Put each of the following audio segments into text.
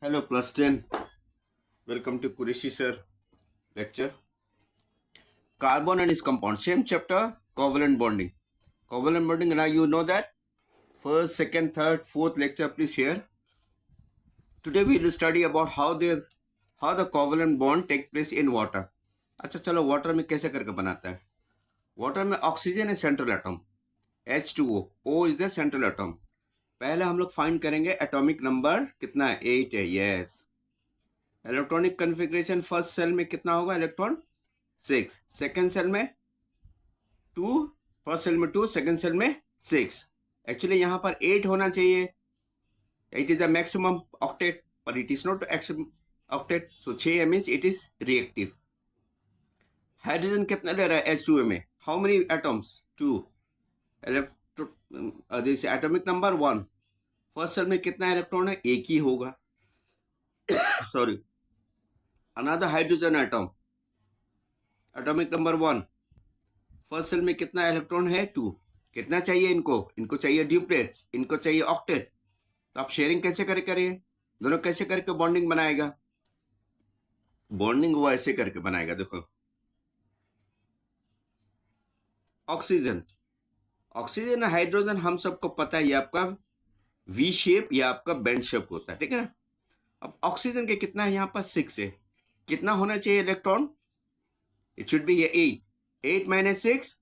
Hello, plus 10. Welcome to Kurishi sir lecture. Carbon and its compound. Same chapter, covalent bonding. Covalent bonding, now you know that. First, second, third, fourth lecture, please hear. Today we will study about how the covalent bond take place in water. अच्छा चलो water में कैसे करके बनाता है. Water में oxygen है central atom, H2O, O is the central atom. पहले हम लोग फाइंड करेंगे एटॉमिक नंबर कितना है, 8 है. Yes. Electronic configuration first shell में कितना होगा, इलेक्ट्रॉन 6. सेकेंड सेल में 2, फर्स्ट सेल में 2, सेकेंड सेल में 6. एक्चुअली यहाँ पर 8 होना चाहिए. It is the maximum octet, but it is not octet. So 6 means it is reactive. Hydrogen कितना ले रहा है H2O में, how many atoms, 2. This atomic number 1. First shell में कितना इलेक्ट्रॉन है, एक ही होगा. Sorry. Another hydrogen atom, atomic number 1. First shell में कितना इलेक्ट्रॉन है, 2. कितना चाहिए इनको चाहिए ड्यूप्लेट्स, इनको चाहिए ऑक्टेट. तो आप शेयरिंग कैसे करिए, दोनों कैसे करके बॉन्डिंग बनाएगा. बॉन्डिंग वो ऐसे करके बनाएगा. देखो ऑक्सीजन हाइड्रोजन हम सबको पता है, ये आपका वी शेप या आपका बेंड शेप होता है, ठीक है ना. अब ऑक्सीजन के कितना है, यहाँ पर 6 है. कितना होना चाहिए electron, it should be 8. 8 minus 6,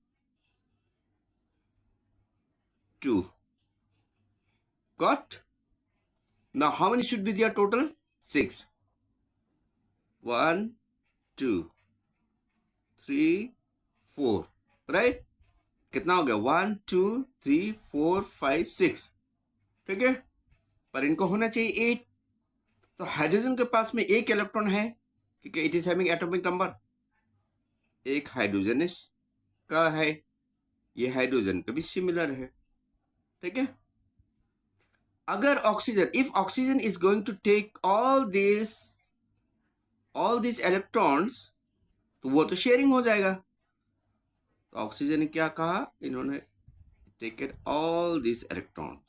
2. Got? Now how many should be there total? 6. 1, 2, 3, 4. Right? कितना हो गया, 1, 2, 3, 4, 5, 6. ठीक है. पर इनको होना चाहिए 8. तो हाइड्रोजन के पास में एक इलेक्ट्रॉन है, क्योंकि it is having atomic number. एक हाइड्रोजन का है, ये हाइड्रोजन का भी सिमिलर है. ठीक है. अगर oxygen, if oxygen is going to take all this electrons, तो वो तो शेयरिंग हो जाएगा. तो ऑक्सीजन ने क्या कहा, इन्होंने टेकन ऑल दिस इलेक्ट्रॉन्स.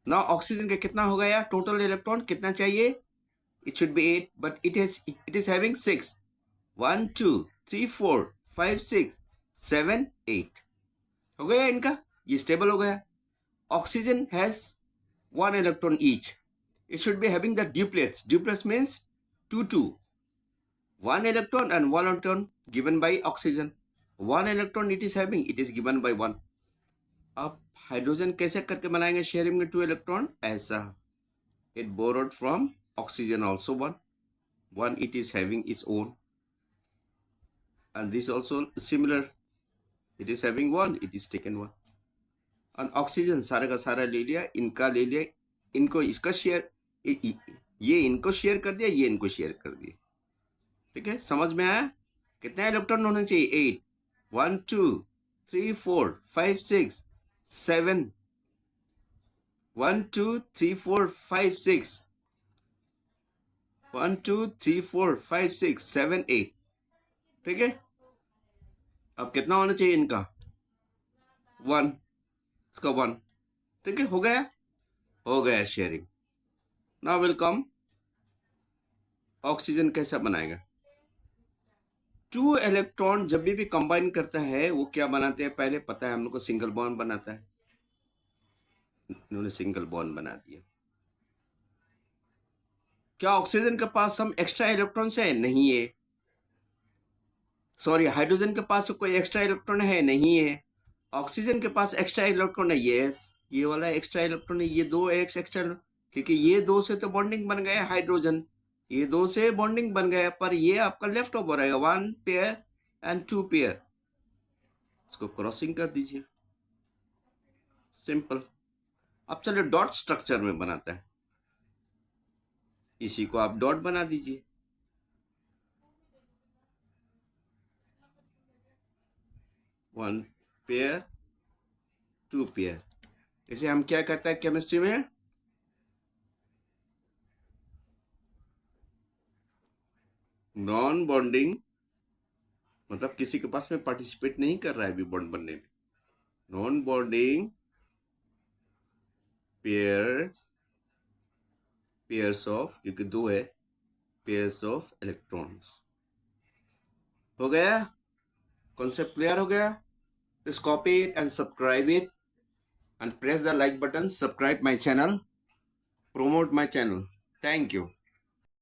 ना ऑक्सीजन के कितना हो गया टोटल इलेक्ट्रॉन, कितना चाहिए, it should be 8, but it is having 6. 1, 2, 3, 4, 5, 6, 7, 8 हो गया इनका, ये स्टेबल हो गया. Oxygen has 1 electron each. It should be having the duplets. Duplets means 2, 2. 1 electron and 1 electron given by oxygen. 1 electron it is having, it is given by 1. अब hydrogen कैसे करके बनाएंगे शेयरिंग में 2 इलेक्ट्रॉन, ऐसा. It borrowed from oxygen also 1. 1 it is having its own. And this also similar. It is having 1, it is taken 1. और oxygen सारा का सारा ले लिया, इनका ले लिया, इनको इसका शेयर, ये इनको शेयर कर दिया, ये इनको शेयर कर दिया. ठीक है, समझ में आया. कितना इलेक्ट्रॉन होने चाहिए, 8. 1, 2, 3, 4, 5, 6, 7. 1, 2, 3, 4, 5, 6. 1, 2, 3, 4, 5, 6, 7, 8. ठीक है. अब कितना होना चाहिए इनका, 1. इसका 1. ठीक है, हो गया sharing. Now will come oxygen कैसा बनाएगा. 2 इलेक्ट्रॉन जब भी कंबाइन करता है वो क्या बनाते हैं, पहले पता है हम लोग को, सिंगल बॉन्ड बनाता है. इन्होंने सिंगल बॉन्ड बना दिया. क्या ऑक्सीजन के पास हम एक्स्ट्रा इलेक्ट्रॉन है, नहीं है. सॉरी, हाइड्रोजन के पास कोई एक्स्ट्रा इलेक्ट्रॉन है, नहीं है. ऑक्सीजन के पास एक्स्ट्रा इलेक्ट्रॉन है, यस. ये वाला एक्स्ट्रा इलेक्ट्रॉन है, ये 2 एक्स्ट्रा, क्योंकि ये 2 से तो बॉन्डिंग बन गया हाइड्रोजन, ये 2 से बॉन्डिंग बन गया, पर ये आपका लेफ्ट ओवर है, 1 पेयर एंड 2 पेयर. इसको क्रॉसिंग कर दीजिए, सिंपल. अब चलो डॉट स्ट्रक्चर में बनाता है, इसी को आप डॉट बना दीजिए. One pair, 2 pair. इसे हम क्या कहते हैं केमिस्ट्री में, नॉन बॉन्डिंग, मतलब किसी के पास में पार्टिसिपेट नहीं कर रहा है अभी बॉन्ड बनने में. Non bonding pair pairs of, क्योंकि 2 है, पेयर्स ऑफ इलेक्ट्रॉन्स। हो गया? कॉन्सेप्ट क्लियर हो गया? Please copy it and subscribe it and press the like button. Subscribe my channel. Promote my channel. Thank you.